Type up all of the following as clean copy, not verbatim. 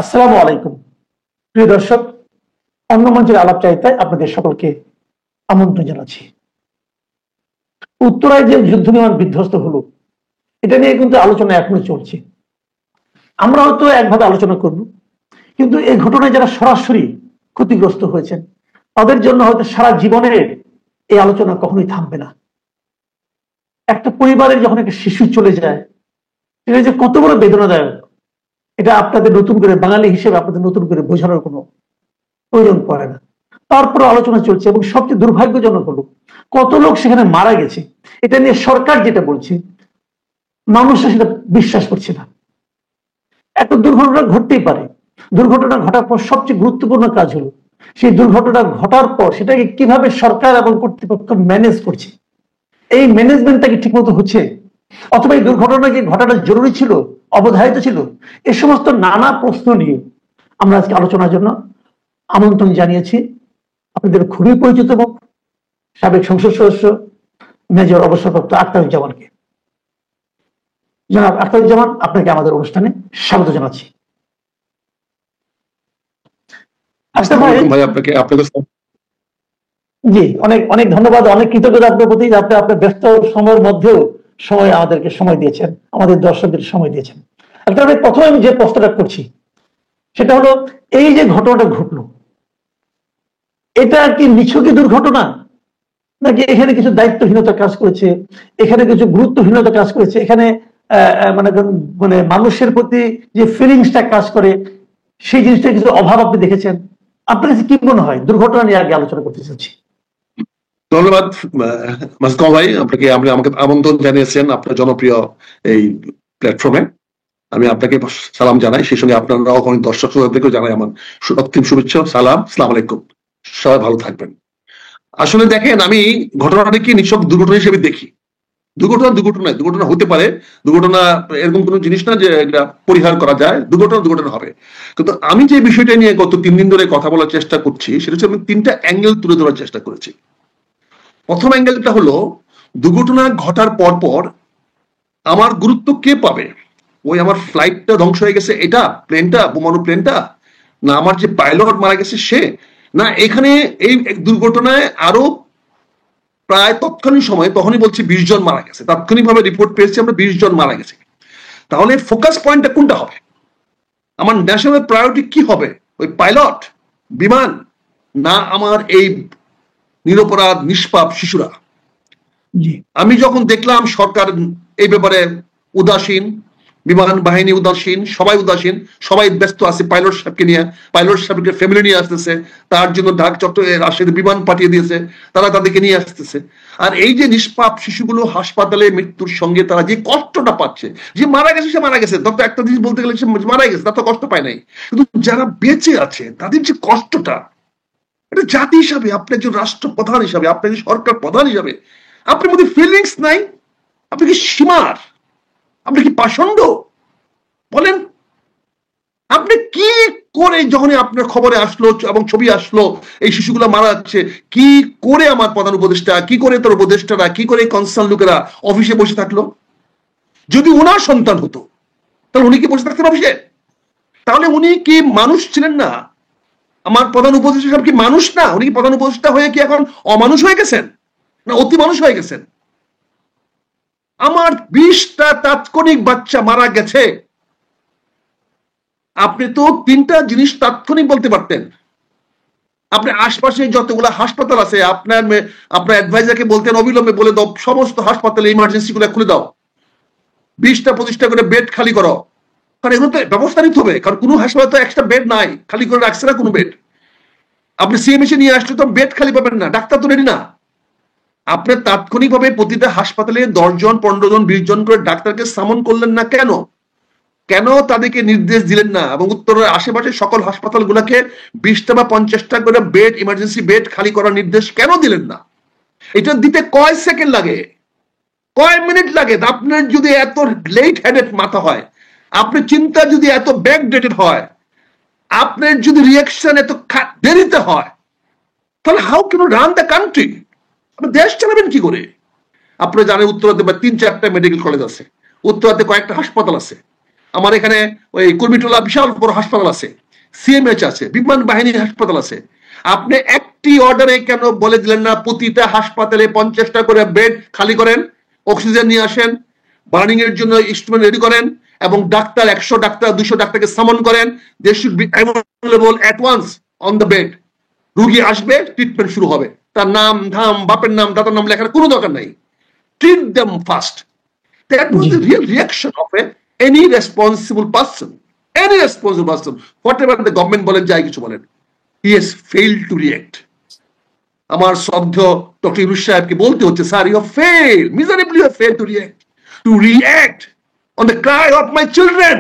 আসসালামু আলাইকুম প্রিয় দর্শক, অন্য মঞ্চের আলাপচারিতায় আপনাদের সকলকে আমন্ত্রণ জানাচ্ছি। উত্তরায় যে যুদ্ধ বিমান বিধ্বস্ত হলো, এটা নিয়ে কিন্তু আলোচনা এখনো চলছে। আমরা হয়তো একভাবে আলোচনা করব, কিন্তু এই ঘটনায় যারা সরাসরি ক্ষতিগ্রস্ত হয়েছেন তাদের জন্য হয়তো সারা জীবনের এই আলোচনা কখনোই থামবে না। একটা পরিবারের যখন একটা শিশু চলে যায়, এটা যে কত বড় বেদনাদায়ক, এটা আপনাদের নতুন করে, বাঙালি হিসেবে আপনাদের নতুন করে বোঝানোর কোনো প্রয়োজন পড়ে না। তারপর আলোচনা চলছে এবং সবচেয়ে দুর্ভাগ্যজনক হলো কত লোক সেখানে মারা গেছে। এটা নিয়ে সরকার যেটা বলছে, মানুষরা সেটা বিশ্বাস করছে না। একটা দুর্ঘটনা ঘটতেই পারে, দুর্ঘটনা ঘটার পর সবচেয়ে গুরুত্বপূর্ণ কাজ হলো সেই দুর্ঘটনা ঘটার পর সেটাকে কিভাবে সরকার এবং কর্তৃপক্ষ ম্যানেজ করছে। এই ম্যানেজমেন্টটা কি ঠিকমতো হচ্ছে, অথবা এই দুর্ঘটনা কি ঘটাটা জরুরি ছিল, অবধারিত ছিল? এই সমস্ত নানা প্রশ্ন নিয়ে আমরা আজকে আলোচনার জন্য আমন্ত্রণ জানিয়েছি আপনাদের খুবই পরিচিত মুখ, সাবেক সংসদ সদস্য মেজর অবসরপ্রাপ্ত আখতারুজ্জামানকে। জনাব আখতারুজ্জামান, আপনাকে আমাদের অনুষ্ঠানে স্বাগত জানাচ্ছি। জি, অনেক অনেক ধন্যবাদ, অনেক কৃতজ্ঞতা আপনার প্রতি। আপনি আপনার ব্যস্ত সময়ের মধ্যেও আমাদেরকে সময় দিয়েছেন, আমাদের দর্শকদের সময় দিয়েছেন। প্রথমে আমি যে প্রশ্নটা করছি সেটা হলো, এই যে ঘটনাটা ঘটলো, এটা কি নিছকই দুর্ঘটনা, নাকি এখানে কিছু দায়িত্বহীনতা কাজ করেছে, এখানে কিছু গুরুত্বহীনতা কাজ করেছে, এখানে মানে মানে মানুষের প্রতি যে ফিলিংসটা কাজ করে সেই জিনিসটা কিছু অভাব আপনি দেখেছেন? আপনার কাছে কি মনে হয়? দুর্ঘটনা নিয়ে আগে আলোচনা করতে চাচ্ছি। ধন্যবাদ মাসুদ ভাই, আপনাকে আমাকে আমন্ত্রণ জানিয়েছেন আপনার জনপ্রিয় এই প্ল্যাটফর্মে। আমি আপনাকে সালাম জানাই, সেই সঙ্গে আপনার দর্শক শ্রোতাদেরকেও জানাই আমার অন্তিম শুভেচ্ছা, সালাম, আসসালামু আলাইকুম। সবাই ভালো থাকবেন। আসলে দেখেন, আমি ঘটনাটাকে নিছক দুর্ঘটনা হিসেবে দেখি। দুর্ঘটনা হতে পারে, দুর্ঘটনা এরকম কোনো জিনিস না যে এটা পরিহার করা যায়। দুর্ঘটনা হবে। কিন্তু আমি যে বিষয়টা নিয়ে গত 3 দিন ধরে কথা বলার চেষ্টা করছি, সেটা হচ্ছে আমি 3টা অ্যাঙ্গেল তুলে ধরার চেষ্টা করেছি। প্রথম অ্যাঙ্গেলটা হলো, দুর্ঘটনা ঘটার পর আমার গুরুত্ব কে পাবে? ওই আমার ফ্লাইটটা ধ্বংস হয়ে গেছে এটা, প্লেনটা, বোমারু প্লেনটা, না আমার যে পাইলট মারা গেছে সে, না এখানে এই দুর্ঘটনায় আরো প্রায় তৎকালীন সময়, তখনই বলছি 20 জন মারা গেছে, তাৎক্ষণিকভাবে রিপোর্ট পেয়েছি আমরা 20 জন মারা গেছে। তাহলে ফোকাস পয়েন্টটা কোনটা হবে? আমার ন্যাশনাল প্রায়োরিটি কি হবে? ওই পাইলট, বিমান, না আমার এই নিরপরাধ নিষ্পাপ শিশুরা? আমি যখন দেখলাম সরকার এই ব্যাপারে উদাসীন, বিমান বাহিনী উদাসীন, সবাই উদাসীন, সবাই ব্যস্ত আছে পাইলট সাহেবকে নিয়ে, পাইলট সাহেবকে ফ্যামিলি নিয়ে আসতেছে, তার জন্য ঢাকা চট্টগ্রামে রাজশাহীতে বিমান পাঠিয়ে দিয়েছে, তারা তাদেরকে নিয়ে আসতেছে। আর এই যে নিষ্পাপ শিশুগুলো হাসপাতালে মৃত্যুর সঙ্গে তারা যে কষ্টটা পাচ্ছে, যে মারা গেছে সে মারা গেছে, ডক্টর একটা জিনিস বলতে গেলে সে মারা গেছে, তার তো কষ্ট পায় নাই, কিন্তু যারা বেঁচে আছে তাদের যে কষ্টটা, এটা জাতি হিসাবে, আপনি একজন রাষ্ট্রপ্রধান হিসাবে, আপনি একজন সরকার প্রধান হিসাবে, আপনার মধ্যে ফিলিংস নাই? আপনি কি সীমার? আপনি কি পাষণ্ড? বলেন, আপনি কি করে, যখন আপনার খবরে আসলো এবং ছবি আসলো এই শিশুগুলো মারা যাচ্ছে, কি করে আমার প্রধান উপদেষ্টা, কি করে তার উপদেষ্টারা, কি করে কনসার্ন লোকেরা অফিসে বসে থাকলো? যদি ওনার সন্তান হতো তাহলে উনি কি বসে থাকতেন অফিসে? তাহলে উনি কি মানুষ ছিলেন না? আমার প্রধান উপদেষ্টা সাহেব কি মানুষ না? উনি কি প্রধান উপদেষ্টা হয়ে কি এখন অমানুষ হয়ে গেছেন, না অতি মানুষ হয়ে গেছেন? আমার 20টা তাৎক্ষণিক বাচ্চা মারা গেছে, আপনি তো 3টা জিনিস তাৎক্ষণিক বলতে পারতেন। আপনি আশপাশে যতগুলো হাসপাতাল আছে, আপনার অ্যাডভাইজারকে বলতেন অবিলম্বে বলে দাও সমস্ত হাসপাতালে ইমার্জেন্সি গুলো খুলে দাও, 20টা 25টা করে বেড খালি করো। কারণ এগুলো তো ব্যবস্থা নিতে হবে, কারণ কোনো হাসপাতালে তো এক্সট্রা বেড নাই, খালি করে রাখছে না কোনো বেড। আপনি সিএমএসে নিয়ে আসলে তো বেড খালি পাবেন না, ডাক্তার তো রেডি না। আপনি তাৎক্ষণিকভাবে প্রতিটা হাসপাতালে 10 জন 15 জন 20 জন করে ডাক্তারকে সামন করলেন না কেন? কেন তাদেরকে নির্দেশ দিলেন না এবং উত্তরের আশেপাশে সকল হাসপাতালগুলোকে 20টা বা 50টা করে বেড, ইমার্জেন্সি বেড খালি করার নির্দেশ কেন দিলেন না? এটা দিতে কয় সেকেন্ড লাগে, কয় মিনিট লাগে? আপনার যদি এত লেট হেডেড মাথা হয়, আপনার চিন্তা যদি এত ব্যাকডেটেড হয়, আপনার যদি রিয়াকশন এত দেরিতে হয়, তাহলে how can you run the country? আপনি দেশ চালাবেন কি করে? আপনারা জানেন উত্তরাতে 3-4টা মেডিকেল কলেজ আছে, উত্তরাতে কয়েকটা হাসপাতাল আছে, আমার এখানে ওই কুর্মিটোলা বিশাল বড় হাসপাতাল আছে, সিএমএইচ আছে, বিমান বাহিনীর হাসপাতাল আছে। আপনি একটি অর্ডারে কেন বলে দিলেন না প্রতিটা হাসপাতালে 50টা করে বেড খালি করেন, অক্সিজেন নিয়ে আসেন, বার্নিং এর জন্য ইনস্ট্রুমেন্ট রেডি করেন, এবং ডাক্তার 100 ডাক্তার 200 ডাক্তারকে সামন করেন, they should be available at once on the bed. রুগী আসবে, ট্রিটমেন্ট শুরু হবে, তার নাম ধাম বাপের নাম দাদার নাম লেখার কোনো দরকার নাই, treat them fast. That was the real reaction of any responsible person, whatever the government বলেন যাই কিছু বলেন, he has failed to react. আমার শ্রদ্ধেয় ডক্টর ইউনূস সাহেবকে বলতে হচ্ছে, sir you have failed miserably, you have failed to react on the cry of my children.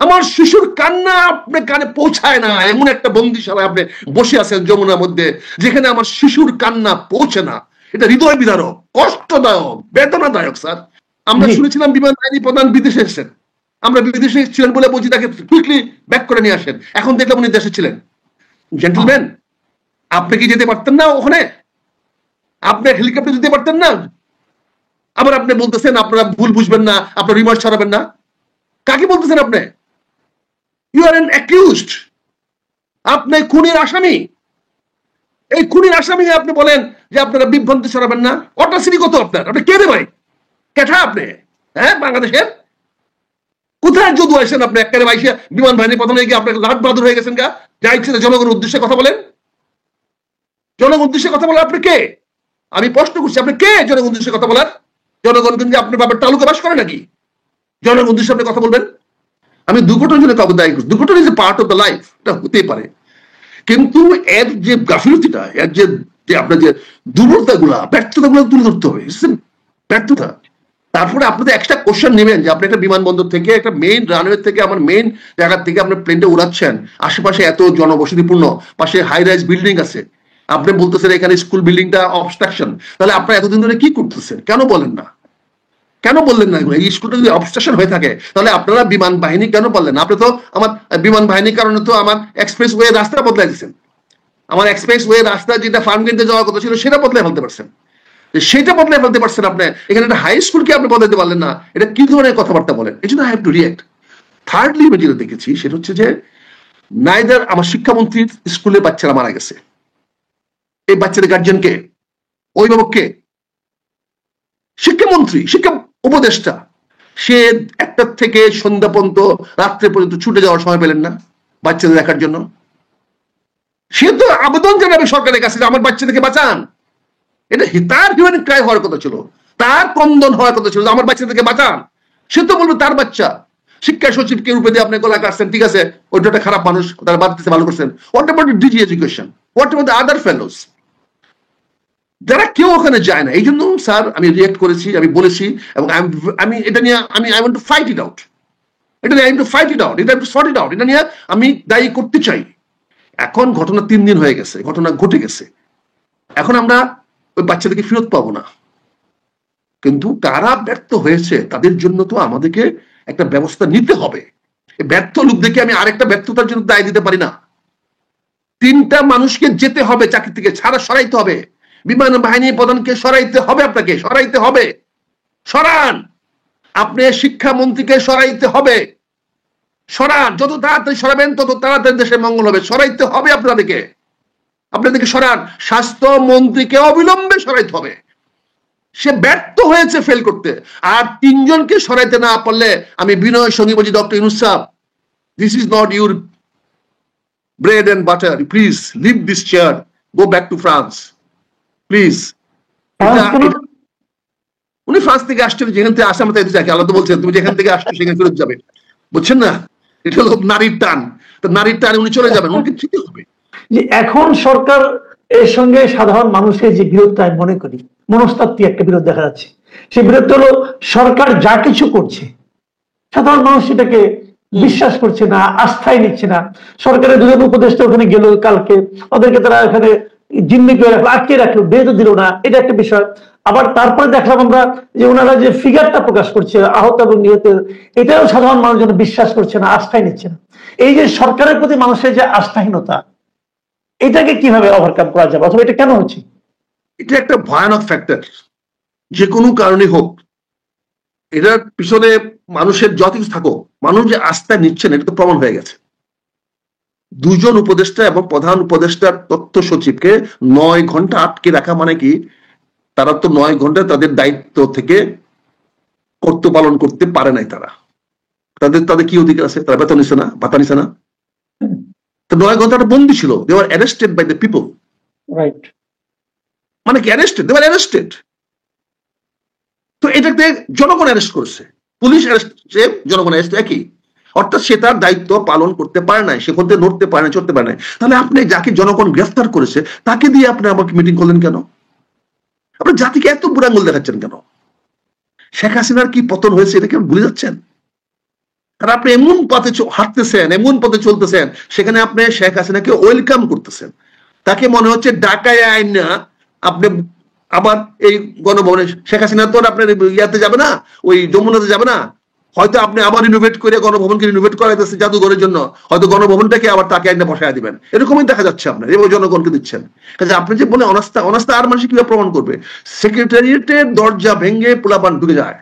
আমার শিশুর কান্না আপনার কানে পৌঁছায় না, এমন একটা বন্দিশালায় আপনি বসে আছেন যমুনার মধ্যে, যেখানে আমার শিশুর কান্না পৌঁছে না। এটা হৃদয় বিদারক, কষ্টদায়ক, বেদনাদায়ক স্যার। আমরা শুনেছিলাম বিমান বাহিনী প্রধান বিদেশে এসেছেন, আমরা বিদেশে ছিলেন বলে বলছি তাকে কুইকলি ব্যাক করে নিয়ে আসেন, এখন দেখলাম উনি দেশে ছিলেন। জেন্টলম্যান, আপনি কি যেতে পারতেন না ওখানে? আপনি হেলিকপ্টার যেতে পারতেন না? আবার আপনি বলতেছেন আপনারা ভুল বুঝবেন না, আপনার রিমার্ক ছড়াবেন না। কাকে বলতেছেন আপনি? ইউ আর এন অ্যাকিউজড, আপনি খুনির আসামি। এই খুনির আসামি আপনি বলেন যে আপনারা বিভ্রান্তি ছড়াবেন না? অটাসিটি কত আপনার? আপনি কে রে ভাই? কেঠা আপনি? হ্যাঁ, বাংলাদেশের কোথায় যদু আসেন আপনি? একেবারে বাইশে বিমান বাহিনী প্রধান হয়ে গিয়ে আপনাকে লাট বাহাদুর হয়ে গেছেন গা, যা ইচ্ছে জনগণের উদ্দেশ্যে কথা বলেন। জনগণ উদ্দেশ্যে কথা বলার আপনি কে? আমি প্রশ্ন করছি, আপনি কে জনগণ উদ্দেশ্যে কথা বলার? জনগণ কিন্তু আপনার বাবার তালুকে বাস করে নাকি জনগণ উদ্দেশ্যে আপনি কথা বলবেন? আমি দুর্ঘটনার জন্য কাউকে দায়ী করছি, দুর্ঘটনা is a part of the life, এটা হতেই পারে, কিন্তু এর যে গাফিলতিটা, এর যে আপনার যে দুর্বলতা গুলা, ব্যর্থতা গুলো তুলে ধরতে হবে, ব্যর্থতা। তারপরে আপনাদের একটা কোশ্চেন নেবেন যে আপনি একটা বিমানবন্দর থেকে, একটা মেইন রানওয়ে থেকে, আমার মেইন জায়গা থেকে আপনার প্লেনটা উড়াচ্ছেন, আশেপাশে এত জনবসতিপূর্ণ, পাশে হাই রাইজ বিল্ডিং আছে, আপনি বলতেছেন এখানে স্কুল বিল্ডিংটা অবস্ট্রাকশন। তাহলে আপনারা এতদিন ধরে কি করতেছেন? কেন বলেন না? কেন বললেন না? এই স্কুলটা যদি অবস্ট্রাকশন হয়ে থাকে তাহলে আপনারা বিমান বাহিনী কেন বললেন? আপনি তো আমার বিমান বাহিনীর কারণে তো আমার এক্সপ্রেস ওয়ে রাস্তা বদলাই দিচ্ছেন, আমার এক্সপ্রেস ওয়ে রাস্তা যেটা ফার্মগেটে যাওয়ার কথা ছিল সেটা বদলাই ফেলতে পারছেন, সেটা বদলাই ফেলতে পারছেন আপনি। এখানে একটা হাই স্কুলকে আপনি বদলাতে পারলেন না, এটা কি ধরনের কথাবার্তা বলেন? এই জন্য I have to react. Thirdly আমি যেটা দেখেছি সেটা হচ্ছে যে নাইদার আমার শিক্ষামন্ত্রীর স্কুলে বাচ্চারা মারা গেছে, এই বাচ্চাদের গার্জিয়ান কে? অভিভাবক কে? শিক্ষামন্ত্রী, শিক্ষা উপদেষ্টা। সে 1টা থেকে সন্ধ্যা পর্যন্ত, রাত্রে পর্যন্ত ছুটে যাওয়ার সময় পেলেন না বাচ্চাদের দেখার জন্য? সে তো আবেদন জানাবে সরকারের কাছে যে আমার বাচ্চাদেরকে বাঁচান। এটা তার হিউম্যান ক্রাই হওয়ার কথা ছিল, তার ক্রন্দন হওয়ার কথা ছিল, আমার বাচ্চাদেরকে বাঁচান। সে তো বলবে তার বাচ্চা। শিক্ষা সচিবকে রূপে দিয়ে আপনি গলা কাটছেন, ঠিক আছে, ওইটা একটা খারাপ মানুষ, তারা বাঁচতেছে, ভালো করছেন। What about DG education? What about the other fellows? যারা কেউ ওখানে যায় না। এই জন্য স্যার আমি রিঅ্যাক্ট করেছি, আমি বলেছি, এবং আমি এটা নিয়ে I want to fight it out. এটা নিয়ে I want to fight it out, এটা টু সর্ট ইট আউট। এটা নিয়ে আমি দায়ী করতে চাই। এখন ঘটনা 3 দিন হয়ে গেছে, ঘটনা ঘটে গেছে, এখন আমরা ওই বাচ্চাদেরকে ফেরত পাবো না। কিন্তু কারা ব্যর্থ হয়েছে তাদের জন্য তো আমাদেরকে একটা ব্যবস্থা নিতে হবে। ব্যর্থ লোক দেখে আমি আরেকটা ব্যর্থতার জন্য দায় দিতে পারি না। 3টা মানুষকে যেতে হবে, চাকরি থেকে সরাইতে হবে, বিমান বাহিনী প্রধানকে সরাইতে হবে, আপনাকে সরাইতে হবে। সরান, আপনি শিক্ষামন্ত্রীকে সরাইতে হবে, সরান। যত তাড়াতাড়ি সরাবেন তত তাড়াতাড়ি দেশের মঙ্গল হবে। সরাইতে হবে আপনাদেরকে সরান। স্বাস্থ্যমন্ত্রীকে অবিলম্বে সরাইতে হবে। সে ব্যর্থ হয়েছে ফেল করতে। আর 3 জনকে সরাইতে না পারলে আমি বিনয় সঙ্গী বলছি, ডক্টর ইউনূস সাহেব, this is not your bread and butter, please leave this chair, go back to France please. উনি ফ্রান্স থেকে আসছেন, যেখান থেকে আসে আমরা তাই আল্লাহ তো বলছেন তুমি যেখান থেকে আসছো সেখানে ফেরত যাবে, বুঝছেন না? এটা হলো নারীর টান, তো নারীর টানে উনি চলে যাবেন, উনকে ঠিক হবে। এখন সরকার এর সঙ্গে সাধারণ মানুষের যে বিরোধটা আমি মনে করি মনস্তাত্ত্বিক একটা বিরোধ দেখা যাচ্ছে। সেই বিরোধ হলো সরকার যা কিছু করছে সাধারণ মানুষ সেটাকে বিশ্বাস করছে না, আস্থায় নিচ্ছে না। সরকারের 2 জন উপদেষ্টা ওখানে গেল কালকে, ওদেরকে তারা এখানে জিম্মি করে রাখলো, আটকে রাখলো, বেরোতে দিল না, এটা একটা বিষয়। আবার তারপরে দেখলাম আমরা যে ওনারা যে ফিগারটা প্রকাশ করছে আহত এবং নিহতের, এটাও সাধারণ মানুষ যেন বিশ্বাস করছে না, আস্থায় নিচ্ছে না। এই যে সরকারের প্রতি মানুষের যে আস্থাহীনতা, এটাকে কিভাবে ওভারকাম করা যাবে, অথবা এটা কেন হচ্ছে? এটা একটা ভয়ানক ফ্যাক্টর, যে কোনো কারণে হোক। এটার পিছনে মানুষের যত কিছু থাকো, মানুষ যে আস্থা নিচ্ছেন এটা তো প্রমাণ হয়ে গেছে। দুজন উপদেষ্টা এবং প্রধান উপদেষ্টার তথ্য সচিবকে 9 ঘন্টা আটকে রাখা মানে কি, তারা তো 9 ঘন্টা তাদের দায়িত্ব থেকে কর্তব্য পালন করতে পারে নাই। তাদের কি অধিকার আছে? তারা বেতন নিছে না, ভাতা নিছে না? তো 9 ঘন্টাটা বন্দী ছিল। They were arrested by the people. Right, মানে কি অ্যারেস্টেড? They were arrested. তো এটাতে জনগণ অ্যারেস্ট করেছে, পুলিশ অ্যারেস্ট, জনগণ অ্যারেস্ট একই। অর্থাৎ সে তার দায়িত্ব পালন করতে পারে নাই, সে করতে নড়তে পারে না, চড়তে পারে না। তাহলে আপনি যাকে জনগণ গ্রেফতার করেছে তাকে দিয়ে আপনি আমাকে মিটিং করলেন কেন? আপনি জাতিকে এত বুড়া আঙুল দেখাচ্ছেন কেন? শেখ হাসিনার কি পতন হয়েছে এটা কি ভুলে যাচ্ছেন? আর আপনি এমন পথে হাঁটতেছেন, এমন পথে চলতেছেন, সেখানে আপনি শেখ হাসিনাকে ওয়েলকাম করতেছেন। তাকে মনে হচ্ছে ঢাকায় আইন না আপনি আবার এই গণভবনে। শেখ হাসিনা তো আপনার ইয়াতে যাবে না, ওই যমুনাতে যাবে না, হয়তো আপনি আবার রিনোভেট করে গণভবনকে রিনোভেট করাইতেছে জাদুঘরের জন্য, হয়তো গণভবনটাকে আবার তাকে আইনে বসায় দিবেন, এরকমই দেখা যাচ্ছে আপনার, এবং জনগণকে দিচ্ছেন। কাজে আপনি যে বলে অনাস্থা, অনাস্থা আর মানুষ কিভাবে প্রমাণ করবে? সেক্রেটারিয়েটের দরজা ভেঙে পোলাপান ঢুকে যায়।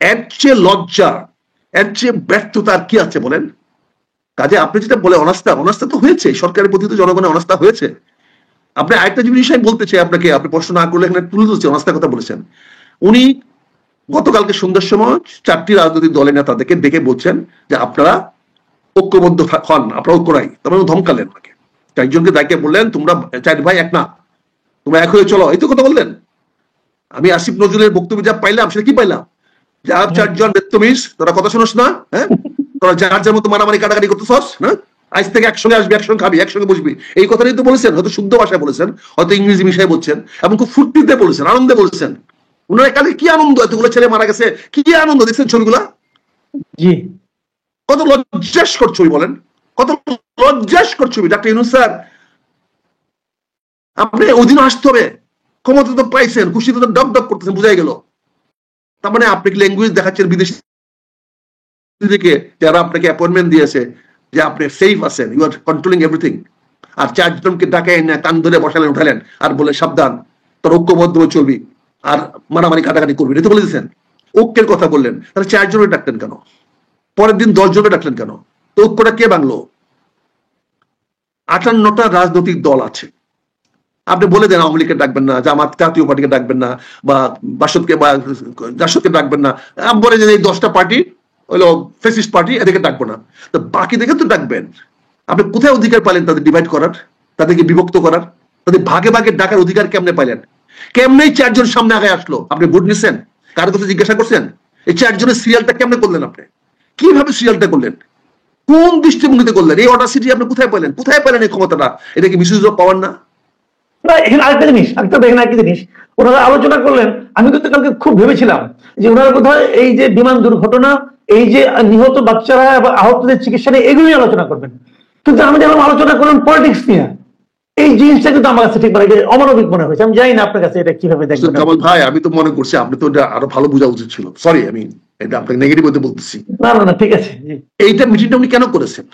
এর চেয়ে লজ্জা, এর চেয়ে ব্যর্থতা আর কি আছে বলেন? কাজে আপনি যেটা বলে অনাস্থা, অনাস্থা তো হয়েছে, সরকারের প্রতি তো জনগণের অনাস্থা হয়েছে। আপনি আরেকটা বিষয় বলতে চাই আপনাকে, আপনি প্রশ্ন না করলে এখানে তুলে ধরছি, অনাস্থার কথা বলেছেন। উনি গতকালকে সন্ধ্যার সময় 4টি রাজনৈতিক দলের নেতাদেরকে ডেকে বলছেন যে আপনারা ঐক্যবদ্ধ হন, আপনারা ঐক্য নাই। তারপরে ধমকালেন ওনাকে, 4 জনকে ডাকে বললেন তোমরা 4 ভাই এক না, তোমরা এক হয়ে চলো, এই তো কথা বললেন। আমি আসিফ নজরুলের বক্তব্য যা পাইলাম সেটা কি পাইলাম? যে 4 জন বেত্তমিজ, তোরা কথা শোনস না, হ্যাঁ, তোরা যার যার মতো মারামারি কাটাকাটি করতেছস না, আজ থেকে একসঙ্গে আসবি, একসঙ্গে খাবি, একসঙ্গে বসবি, এই কথাটাই তো বলেছেন। হয়তো শুদ্ধ ভাষায় বলেছেন, হয়তো ইংরেজি মিশায় বলছেন, এবং খুব ফুর্তিতে বলেছেন, আনন্দে বলেছেন। উনারা কালে কি আনন্দ, এতগুলো ছেলে মারা গেছে, কি আনন্দ দেখছেন ছবিগুলা? জি, কত লজ্জাস্কর ছবি বলেন, কত লজ্জাস্কর ছবি। ডাক্তার ইউনূস স্যার, আপনি অধীনে আসতে হবে, ক্ষমতা তো পাইছেন, খুশিতে তো ডক ডক করতেছেন, বুঝাই গেল। তার মানে আপনি ল্যাঙ্গুয়েজ দেখাচ্ছেন বিদেশি থেকে, যারা আপনাকে অ্যাপয়েন্টমেন্ট দিয়েছে যে আপনি সেফ আছেন, ইউ আর কন্ট্রোলিং এভরিথিং। আর 4 জনকে ডাকায় না কান ধরে বসালেন, উঠালেন, আর বলে সাবধান, তোর ঐক্যবদ্ধ চলবি, আর মারামারি কাটাকাটি করবি, এটা তো বলে দিচ্ছেন। ঐক্যের কথা বললেন, তাহলে 4 জনের ডাকলেন কেন? পরের দিন 10 জনের ডাকলেন কেন? তো ঐক্যটা কে ভাঙলো? 58টা রাজনৈতিক দল আছে, আপনি বলে দেন আওয়ামী লীগকে ডাকবেন না, জামাত জাতীয় পার্টিকে ডাকবেন না, বা জাসদকে ডাকবেন না, বলে যে এই 10টা পার্টি হলো ফ্যাসিস্ট পার্টি, এদেরকে ডাকবো না। তো বাকি দেখে তো ডাকবেন। আপনি কোথায় অধিকার পাইলেন তাদের ডিভাইড করার, তাদেরকে বিভক্ত করার, তাদের ভাগে ভাগে ডাকার অধিকার কেমনে পাইলেন? কেমনেই 4 জন সামনে আগে আসলো? আপনি ভোট নিচ্ছেন? কারো কথা জিজ্ঞাসা করছেন? এই 4 জনের সিরিয়ালটা কেমনে করলেন? আপনি কিভাবে সিরিয়ালটা করলেন? কোন দৃষ্টিভঙ্গিতে করলেন? এই অডাসিটি আপনি কোথায় পাইলেন? কোথায় পাইলেন এই ক্ষমতাটা? এটা কি মিসইউজ অফ পাওয়ার না? এখানে আরেকটা জিনিস, আরেকটা দেখেন, একটা জিনিস ওনারা আলোচনা করলেন। আমি কিন্তু কালকে খুব ভেবেছিলাম যে ওনারা বোধহয় এই যে বিমান দুর্ঘটনা, এই যে নিহত বাচ্চারা এবং আহতদের চিকিৎসা নিয়ে এগুলোই আলোচনা করবেন, কিন্তু আমি যেমন আলোচনা করলাম পলিটিক্স নিয়ে, এই জিনিসটা কিন্তু আমার কাছে ঠিক মানে অমানবিক মনে হয়েছে। আমি জানি না আপনার কাছে এটা কিভাবে দেখবেন। কামাল ভাই, আমি তো মনে করছি আপনি তো এটা আরো ভালো বোঝা উচিত ছিল। সরি, আমি এটা আপনাকে নেগেটিভ হতে বলতেছি। না না না, ঠিক আছে। এইটা মিটিংটা উনি কেন করেছেন?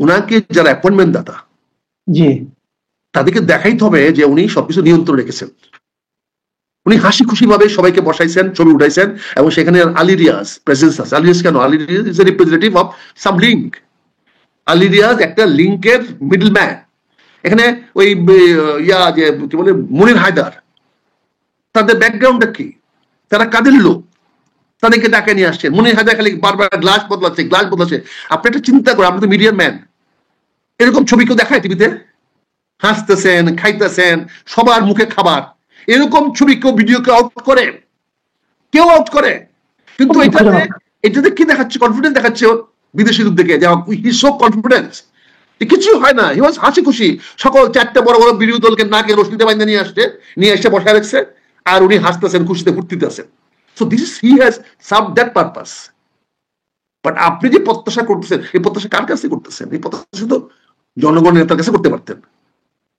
উনাকে যারা অ্যাপয়েন্টমেন্ট দাতা, জি, তাদেরকে দেখাইতে হবে যে উনি সবকিছু নিয়ন্ত্রণ রেখেছেন। উনি হাসি খুশি ভাবে সবাইকে বসাইছেন, ছবি উঠাইছেন, এবং সেখানে আলী রিয়াজ প্রেজেন্স আছে। আলী রিয়াজ কেন? Ali Riaz is a representative of some link. Ali Riaz একটা লিঙ্কের মিডল ম্যান। এখানে ওই ইয়া যে কি বলে মনির হায়দার, তাদের ব্যাকগ্রাউন্ডটা কি, তারা কাদের লোক, তাদেরকে ডাকে নিয়ে আসছেন। মনির হায়দার খালি বারবার গ্লাস বদলাচ্ছে, গ্লাস বদলাচ্ছে। আপনি একটা চিন্তা করেন, আপনি তো মিডিয়ার ম্যান, এরকম ছবি কেউ দেখায় টিভিতে? হাসতেছেন, খাইতেছেন, সবার মুখে খাবার, এরকম ছবি কেউ ভিডিওকে আউট করে? কেউ আউট করে? কিন্তু এটাতে কি দেখাচ্ছে? কনফিডেন্স দেখাচ্ছে বিদেশি লোক দেখে, যে হি সো কনফিডেন্স। কিছু হয় না, হি ওয়াজ হাসি খুশি। সকল 4টা বড় বড় বিরোধী দলকে নাকে রশ্মিতে বাইন্দা নিয়ে এসে বসায় রাখছে, আর উনি হাসতেছেন, খুশিতে ফুর্তিতে আছেন। So this is, he has served that purpose. But আপনি যে প্রত্যাশা করতেছেন, এই প্রত্যাশা কার কাছে করতেছেন? এই প্রত্যাশা তো জনগণের নেতার কাছে করতে পারতেন।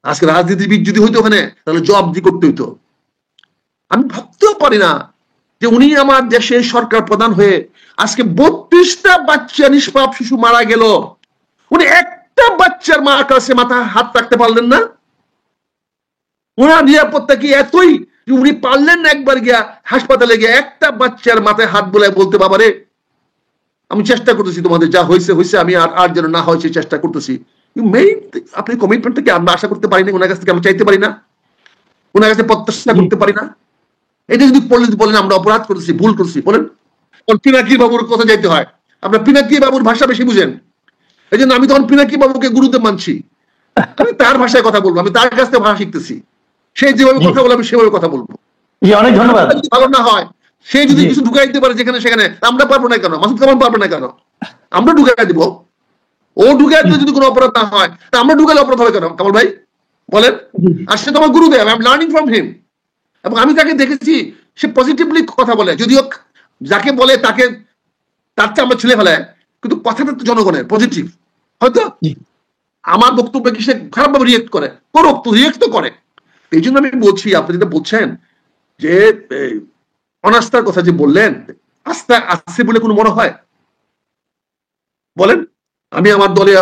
আজকে রাজনীতিবিদ যদি হইতো ওখানে, তাহলে জবাবদি করতে হইতো। আমি ভাবতেও পারি না যে উনি আমার দেশের সরকার প্রধান হয়ে আজকে 32টা বাচ্চা, নিষ্পাপ শিশু মারা গেল, উনি একটা বাচ্চার মার কাছে মাথা হাত রাখতে পারলেন না। ওনার নিরাপত্তা কি এতই উনি পারলেন না একবার গিয়া হাসপাতালে গিয়ে একটা বাচ্চার মাথায় হাত বোলায় বলতে, বাবারে আমি চেষ্টা করতেছি, তোমাদের যা হয়েছে হয়েছে, আমি আর যেন না হয় সেই চেষ্টা করতেছি। আপনি কমিটমেন্ট থেকে আমরা আশা করতে পারি না, ওনার কাছ থেকে আমরা চাইতে পারি না, ওনার কাছে প্রত্যাশা করতে পারি না? এটা যদি বলেন আমরা অপরাধ করতেছি, ভুল করছি, বলেন পিনাকি বাবুর কথা যাইতে হয়, আপনার পিনাকি বাবুর ভাষা বেশি বুঝেন, এই জন্য আমি তখন পিনাকি বাবুকে গুরুদেব মানছি, আমি তার ভাষায় কথা বলবো, আমি তার কাছ থেকে ভাষা শিখতেছি, সে যেভাবে কথা বলে আমি সেভাবে কথা বলবো। অনেক ধন্যবাদ। যদি ভালো না হয়, সে যদি কিছু ঢুকাই দিতে পারে যেখানে সেখানে, আমরা পারবো না কেন? মাসুদ কামাল পারবে না কেন? আমরা ঢুকাই দিব। ও ঢুকাই দিলে যদি কোনো অপরাধ না হয়, তা আমরা ঢুকালে অপরাধ হবে কেন? কামাল ভাই বলেন। আর সে তো আমার গুরুদেব, I am learning from him, এবং আমি তাকে দেখেছি সে পজিটিভলি কথা বলে, যদিও যাকে বলে তাকে তার চেয়ে আমরা ছেলে ফেলায়, কিন্তু কথাটা তো জনগণের পজিটিভ। হয়তো আমার বক্তব্য কি সে খারাপভাবে রিয়েক্ট করে, করুক তো, রিয়েক্ট তো করে। এই জন্য আমি বলছি, আপনি যেটা বলছেন যে অনাস্থার কথা যে বললেন, আস্থা আছে বলে কোনো মনে হয়? বলেন। আমি আমার দলের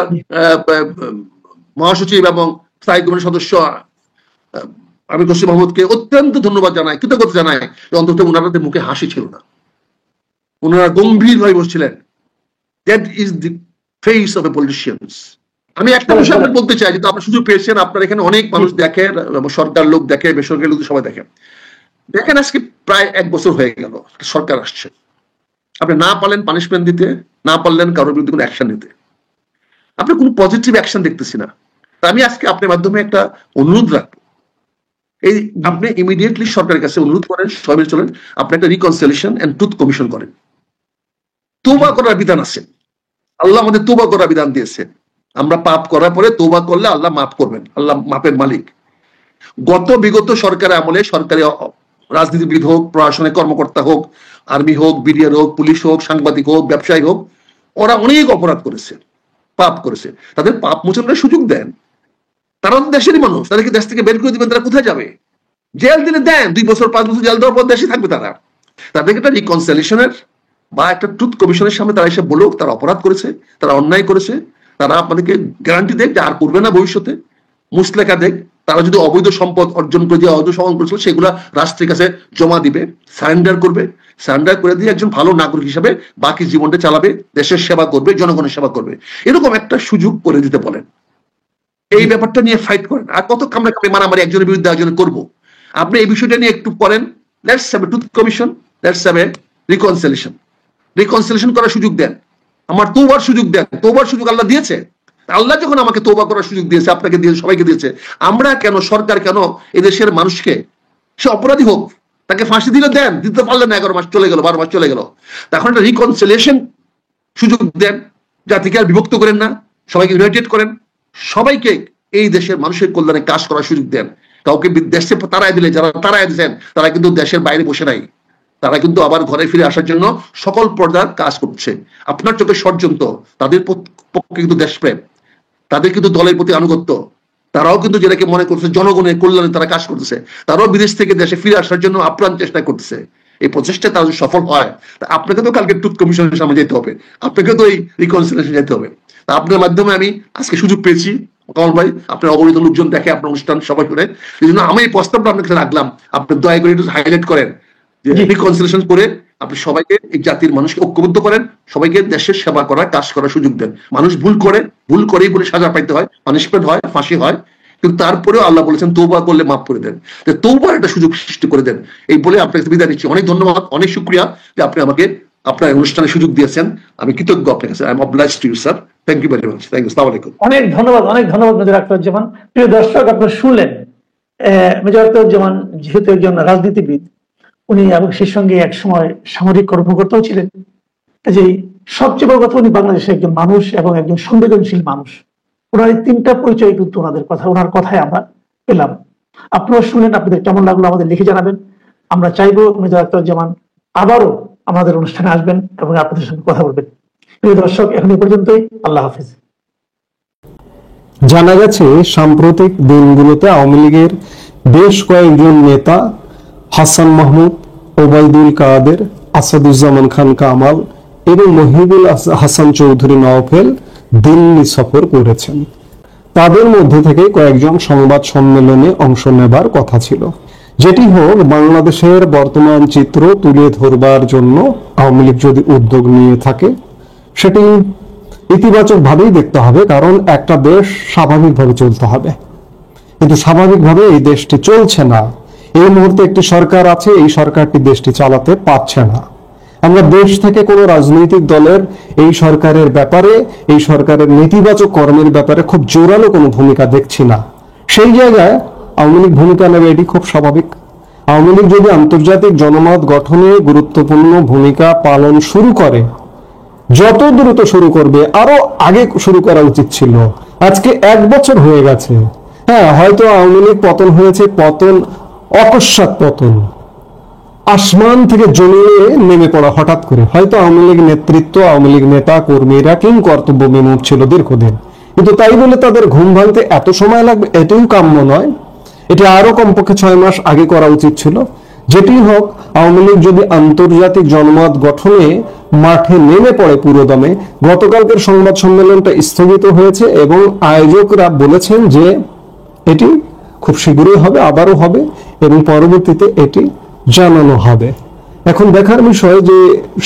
মহাসচিব এবং স্থায়ী কমিটির সদস্য আমি কসিম মাহমুদকে অত্যন্ত ধন্যবাদ জানাই, কৃতজ্ঞতা জানাই, অন্তত ওনাদের মুখে হাসি ছিল না, ওনারা গম্ভীর ভাবে বসছিলেন। That is the face of a politicians. আমি একটা বিষয় আপনাকে বলতে চাই, যেটা আপনার সুযোগ পেয়েছেন, আপনার এখানে অনেক মানুষ দেখে, সরকার লোক দেখে, বেসরকারি লোক সবাই দেখে। দেখেন আজকে প্রায় 1 বছর হয়ে গেল সরকার আসছে, আপনি না পারলেন পানিশমেন্ট দিতে, না পারলেন কারোর বিরুদ্ধে কোনো অ্যাকশন নিতে, আপনি কোনো পজিটিভ অ্যাকশন দেখতেছি না। আমি আজকে আপনার মাধ্যমে একটা অনুরোধ রাখবো, এই আপনি ইমিডিয়েটলি সরকারের কাছে অনুরোধ করেন, সবাই চলেন, আপনি একটা রিকনসিলিয়েশন এন্ড ট্রুথ কমিশন করেন। তওবা করার বিধান আছে, আল্লাহ আমাদের তওবা করার বিধান দিয়েছে, আমরা পাপ করার পরে তওবা করলে আল্লাহ মাফ করবেন, আল্লাহ মাপের মালিক। বিগত সরকারের আমলে সরকারি রাজনীতিবিদ হোক, প্রশাসনিক কর্মকর্তা হোক, আর্মি হোক, বিডিআর হোক, পুলিশ হোক, সাংবাদিক হোক, ব্যবসায়ী হোক, ওরা অনেক অপরাধ করেছে, পাপ করেছে, তাদের পাপ মোচনের সুযোগ দেন। তারা তো দেশেরই মানুষ, তাদেরকে দেশ থেকে বের করে দিবেন, তারা কোথায় যাবে? জেল দিলে দেন, 2 বছর 5 বছর জেল দেওয়ার পর দেশে থাকবে তারা। তাদেরকে একটা রিকনসিলিয়েশনের বা একটা ট্রুথ কমিশনের সামনে তারা এসে বলুক তারা অপরাধ করেছে, তারা অন্যায় করেছে, তারা আপনাদেরকে গ্যারান্টি দেখ যে আর করবে না ভবিষ্যতে, মুসলেখা দেখ, তারা যদি অবৈধ সম্পদ অর্জন করে দিয়ে অবৈধ সম্পদ করেছিল সেগুলা রাষ্ট্রের কাছে জমা দিবে, সারেন্ডার করবে, সারেন্ডার করে দিয়ে একজন ভালো নাগরিক হিসেবে বাকি জীবনটা চালাবে, দেশের সেবা করবে, জনগণের সেবা করবে, এরকম একটা সুযোগ করে দিতে বলেন। এই ব্যাপারটা নিয়ে ফাইট করেন। আর কত কামড়ে মারামারি একজনের বিরুদ্ধে একজনের করবো? আপনি এই বিষয়টা নিয়ে একটু করেন, let's have a truth commission, let's have a reconciliation করার সুযোগ দেন, আমার তওবার সুযোগ দেন। তওবার সুযোগ আল্লাহ দিয়েছে, আল্লাহ যখন আমাকে তওবা করার সুযোগ দিয়েছে, আপনাকে দিয়েছে, সবাইকে দিয়েছে, আমরা কেন, সরকার কেন এদেশের মানুষকে, সে অপরাধী হোক তাকে ফাঁসি দিলে দেন, দিতে পারলেন না, 11 মাস চলে গেল, 12 মাস চলে গেল, তখন একটা রিকনসিলিয়েশন সুযোগ দেন, জাতিকে আর বিভক্ত করেন না, সবাইকে ইউনাইটেড করেন, সবাইকে এই দেশের মানুষের কল্যাণে কাজ করার সুযোগ দেন। কাউকে দেশে তাড়ায় দিলে, যারা তাড়ায় দিচ্ছেন তারা কিন্তু দেশের বাইরে বসে নাই, তারা কিন্তু আবার ঘরে ফিরে আসার জন্য সকল পর্যার কাজ করছে। আপনার চোখে ষড়যন্ত্র, তাদের পক্ষে কিন্তু দেশপ্রেম, তাদের কিন্তু দলের প্রতি আনুগত্য, তারাও কিন্তু যেটাকে মনে করছে জনগণের কল্যাণে তারা কাজ করতেছে, তারাও বিদেশ থেকে দেশে ফিরে আসার জন্য আপ্রাণ চেষ্টা করতেছে। এই প্রচেষ্টা তারা যদি সফল হয়, আপনাকে তো কালকে ট্রুথ কমিশনের সামনে যেতে হবে, আপনাকে তো এই রিকনসিলিয়েশন যেতে হবে। তা আপনার মাধ্যমে আমি আজকে সুযোগ পেয়েছি, কামাল ভাই, আপনার অগণিত লোকজন দেখে আপনার অনুষ্ঠান সবাই শুনে, এই জন্য আমি এই প্রস্তাবটা আপনার কাছে রাখলাম, আপনি দয়া করে একটু হাইলাইট করেন যে রিকনসিলিয়েশন করে আপনি সবাইকে, এই জাতির মানুষকে ঐক্যবদ্ধ করেন, সবাইকে দেশের সেবা করার কাজ করার সুযোগ দেন। মানুষ ভুল করে, ভুল করেই বলে সাজা পাইতে হয়, পানিশমেন্ট হয়, ফাঁসি হয়, কিন্তু তারপরেও আল্লাহ বলেছেন তওবা করলে মাফ করে দেন, তওবার একটা সুযোগ সৃষ্টি করে দেন। এই বলে আপনাকে বিদায় নিচ্ছি। অনেক ধন্যবাদ, অনেক শুকরিয়া যে আপনি আমাকে আপনার অনুষ্ঠানে সুযোগ দিয়েছেন, আমি কৃতজ্ঞ আপনার কাছে। I am obliged to you sir, thank you very much, thank you, আসসালামু আলাইকুম। অনেক ধন্যবাদ, অনেক ধন্যবাদ মেজর আখতারুজ্জামান। প্রিয় দর্শক, আপনারা শুনলেন মেজর আখতারুজ্জামান যেহেতু একজন রাজনীতিবিদ, উনি এবং সেই সঙ্গে এক সময় সামরিক কর্মকর্তাও ছিলেন, কাজেই সবচেয়ে বড় কথা উনি বাংলাদেশের একজন মানুষ এবং একজন সংবেদনশীল মানুষ। ওনার এই 3টা পরিচয় কিন্তু ওনাদের কথা, ওনার কথায় আমরা পেলাম। আপনারা শুনলেন, আপনাদের কেমন লাগলো আমাদের লিখে জানাবেন। আমরা চাইবো মেজর আখতারুজ্জামান আবারও আমাদের অনুষ্ঠানে আসবেন এবং আপনাদের সঙ্গে কথা বলবেন। প্রিয় দর্শক, এখন এই পর্যন্তই। আল্লাহ হাফিজ। জানা গেছে সাম্প্রতিক দিনগুলোতে আওয়ামী লীগের বেশ কয়েকজন নেতা হাসান মাহমুদ, ওবায়দুল কাদের, আসাদুজ্জামান খান কামাল এবং মহিবুল হাসান চৌধুরী নওফেল দিল্লি সফর করেছেন। তাদের মধ্যে থেকে কয়েকজন সংবাদ সম্মেলনে অংশ নেবার কথা ছিল, যেটি হোক, বাংলাদেশের বর্তমান চিত্র তুলে ধরবার জন্য আওয়ামী লীগ যদি উদ্যোগ নিয়ে থাকে, সেটি ইতিবাচক ভাবেই দেখতে হবে, কারণ একটা দেশ স্বাভাবিকভাবে চলতে হবে। কিন্তু স্বাভাবিকভাবে এই দেশটি চলছে না। এই মুহূর্তে একটি সরকার আছে, এই সরকারটি দেশটি চালাতে পারছে না। আমরা দেশ থেকে কোনো রাজনৈতিক দলের এই সরকারের ব্যাপারে, এই সরকারের নেতিবাচক কর্মের ব্যাপারে খুব জোরালো কোনো ভূমিকা দেখছি না। সেই জায়গায় আওয়ামী লীগ ভূমিকা নেবে, এটি খুব স্বাভাবিক। আওয়ামী লীগ যদি আন্তর্জাতিক জনমত গঠনে গুরুত্বপূর্ণ ভূমিকা পালন শুরু করে, যত দ্রুত শুরু করবে, আরো আগে শুরু করা উচিত ছিল। আজকে 1 বছর হয়ে গেছে। হ্যাঁ, হয়তো আওয়ামী লীগ পতন হয়েছে, পতন অকস্মাৎ পতন, আসমান থেকে জমিনে নেমে পড়া হঠাৎ করে। হয়তো আওয়ামী লীগ নেতৃত্ব, আওয়ামী লীগ নেতা কর্মীরা কিং কর্তব্য বিমূঢ় ছিল দীর্ঘদিন, কিন্তু তাই বলে তাদের ঘুম ভাঙতে এত সময় লাগবে এটাও কাম্য নয়। এটি আরো কমপক্ষে 6 মাস আগে করা উচিত ছিল। যেটি হোক, আওয়ামী লীগ যদি আন্তর্জাতিক জনমত গঠনে মাঠে নেমে পড়ে পুরোদমে, গতকালকের সংবাদ সম্মেলনটা স্থগিত হয়েছে এবং আয়োজকরা বলেছেন যে এটি খুব শীঘ্রই হবে, আবারও হবে এবং পরবর্তীতে এটি জানানো হবে। এখন দেখার বিষয় যে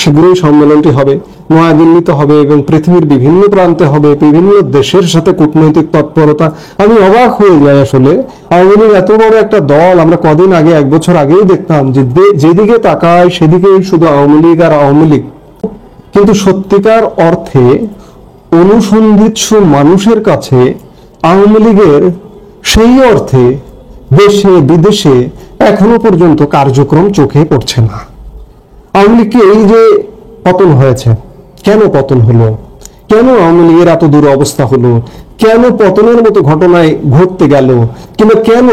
শীঘ্রই সম্মেলনটি হবে, নয়াদিল্লিতে হবে এবং পৃথিবীর বিভিন্ন প্রান্তে হবে, বিভিন্ন দেশের সাথে কূটনৈতিক তৎপরতা। আমি অবাক হয়ে যাই আসলে, আওয়ামী লীগ এত বড় একটা দল, আমরা কদিন আগে, 1 বছর আগেই দেখতাম যে যেদিকে তাকায় সেদিকেই শুধু আওয়ামী লীগ আর আওয়ামী লীগ। কিন্তু সত্যিকার অর্থে অনুসন্ধিৎসু মানুষের কাছে আওয়ামী লীগের সেই অর্থে দেশে বিদেশে এখনো পর্যন্ত কার্যক্রম চোখে পড়ছে না। আওয়ামী লীগকে এই যে পতন হয়েছে, কেন পতন হলো, কেন আওয়ামী লীগের এত দূর অবস্থা হলো, কেন পতনের মতো ঘটনায় ঘটতে গেল, কিংবা কেন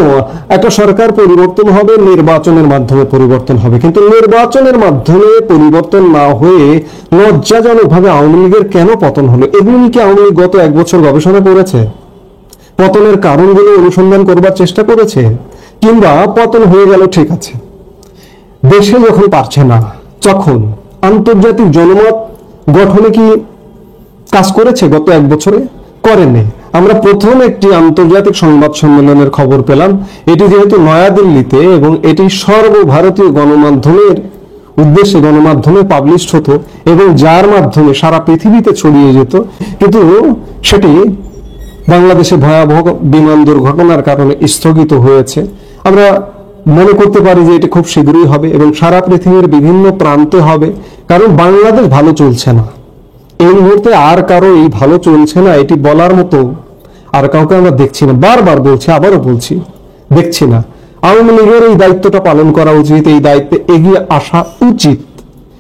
একটা সরকার পরিবর্তন হবে, নির্বাচনের মাধ্যমে পরিবর্তন হবে, কিন্তু নির্বাচনের মাধ্যমে পরিবর্তন না হয়ে লজ্জাজনকভাবে আওয়ামী লীগের কেন পতন হলো? এগুলো কি আওয়ামী লীগ গত 1 বছর গবেষণা করেছে? পতনের কারণগুলো অনুসন্ধান করবার চেষ্টা করেছে? কিংবা পতন হয়ে গেল, ঠিক আছে, দেশে যখন পারছে না, তখন আন্তর্জাতিক জনমত গঠনে কি কাজ করেছে গত 1 বছরে? করেনি। আমরা প্রথম একটি আন্তর্জাতিক সংবাদ সম্মেলনের খবর পেলাম, এটি যেহেতু নয়াদিল্লিতে এবং এটি সর্বভারতীয় গণমাধ্যমের উদ্দেশ্যে গণমাধ্যমে পাবলিশ হতো এবং যার মাধ্যমে সারা পৃথিবীতে ছড়িয়ে যেত, কিন্তু সেটি বাংলাদেশে ভয়াবহ বিমান দুর্ঘটনার কারণে স্থগিত হয়েছে। আমরা মনে করতে পারি যে এটি খুব শীঘ্রই হবে এবং সারা পৃথিবীর বিভিন্ন প্রান্তে হবে, কারণ বাংলাদেশ ভালো চলছে না এই মুহূর্তে। আর কারো এই ভালো চলছে না এটি বলার মতো আর কাউকে আমরা দেখছি না। বারবার বলছি, আবারও বলছি, দেখছি না। আওয়ামী লীগের এই দায়িত্বটা পালন করা উচিত, এই দায়িত্বে এগিয়ে আসা উচিত,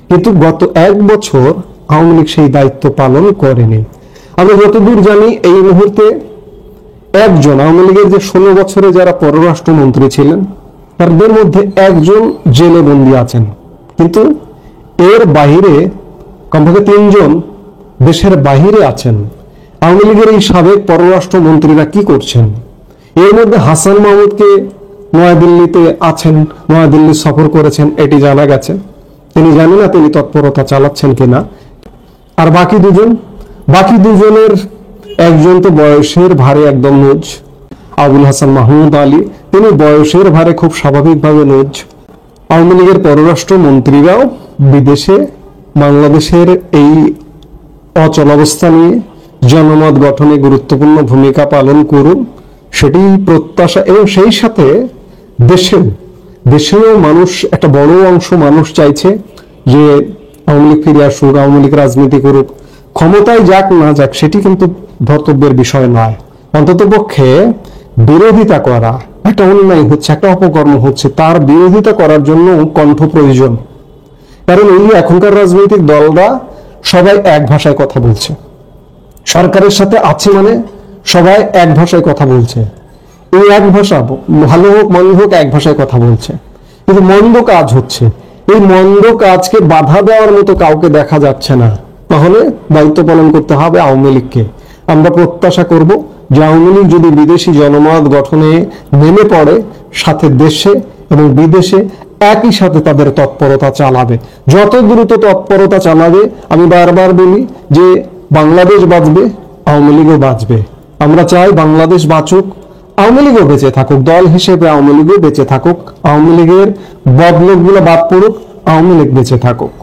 কিন্তু গত 1 বছর আওয়ামী লীগ সেই দায়িত্ব পালন করেনি। আমরা যতদূর জানি এই মুহূর্তে একজন আওয়ামী লীগের যে 16 বছরে যারা পররাষ্ট্রমন্ত্রী ছিলেন তাদের মধ্যে একজন জেলে বন্দী আছেন, কিন্তু এর বাহিরে কমপক্ষে 3 জন দেশের বাহিরে আছেন। আওয়ামী লীগের এই সাবেক পররাষ্ট্রমন্ত্রীরা কি করছেন? এর মধ্যে হাসান মাহমুদকে নয়াদিল্লিতে আছেন, নয়াদিল্লি সফর করেছেন, এটি জানা গেছে। তিনি জানেন না তিনি তৎপরতা চালাচ্ছেন কিনা। আর বাকি দুজনের একজন তো বয়সের ভারে একদম নুজ, আবুল হাসান মাহমুদ আলী, তিনি বয়সের ভারে খুব স্বাভাবিকভাবে নুজ। আওয়ামী লীগের পররাষ্ট্র মন্ত্রীরাও বিদেশে বাংলাদেশের এই অচলাবস্থা নিয়ে জনমত গঠনে গুরুত্বপূর্ণ ভূমিকা পালন করুন, সেটি প্রত্যাশা। এবং সেই সাথে দেশেও মানুষ, একটা বড় অংশ মানুষ চাইছে যে আওয়ামী লীগ ফিরে আসুক, আওয়ামী লীগ রাজনীতি করুক, ক্ষমতায় যাক না যাক সেটি কিন্তু ধর্তব্যের বিষয় নয়। অন্তত পক্ষে বিরোধিতা করা, একটা অন্যায় হচ্ছে, একটা অপকর্ম হচ্ছে, তার বিরোধিতা করার জন্য কণ্ঠ প্রয়োজন। কারণ এই এখনকার রাজনৈতিক দলরা সবাই এক ভাষায় কথা বলছে, সরকারের সাথে আছে মানে সবাই এক ভাষায় কথা বলছে। এই এক ভাষা, ভালো হোক মন্দ হোক, এক ভাষায় কথা বলছে, কিন্তু মন্দ কাজ হচ্ছে। এই মন্দ কাজকে বাধা দেওয়ার মতো কাউকে দেখা যাচ্ছে না। তাহলে দায়িত্ব পালন করতে হবে আওয়ামী লীগকে। আমরা প্রত্যাশা করব যে আওয়ামী লীগ যদি বিদেশি জনমত গঠনে নেমে পড়ে, সাথে দেশে এবং বিদেশে একই সাথে তাদের তৎপরতা চালাবে। যত দ্রুত তৎপরতা চালাবে, আমি বারবার বলি যে বাংলাদেশ বাঁচবে, আওয়ামী লীগও বাঁচবে। আমরা চাই বাংলাদেশ বাঁচুক, আওয়ামী লীগও বেঁচে থাকুক, দল হিসেবে আওয়ামী লীগও বেঁচে থাকুক, আওয়ামী লীগের বদলোকগুলো বাদ পড়ুক, আওয়ামী লীগ বেঁচে থাকুক।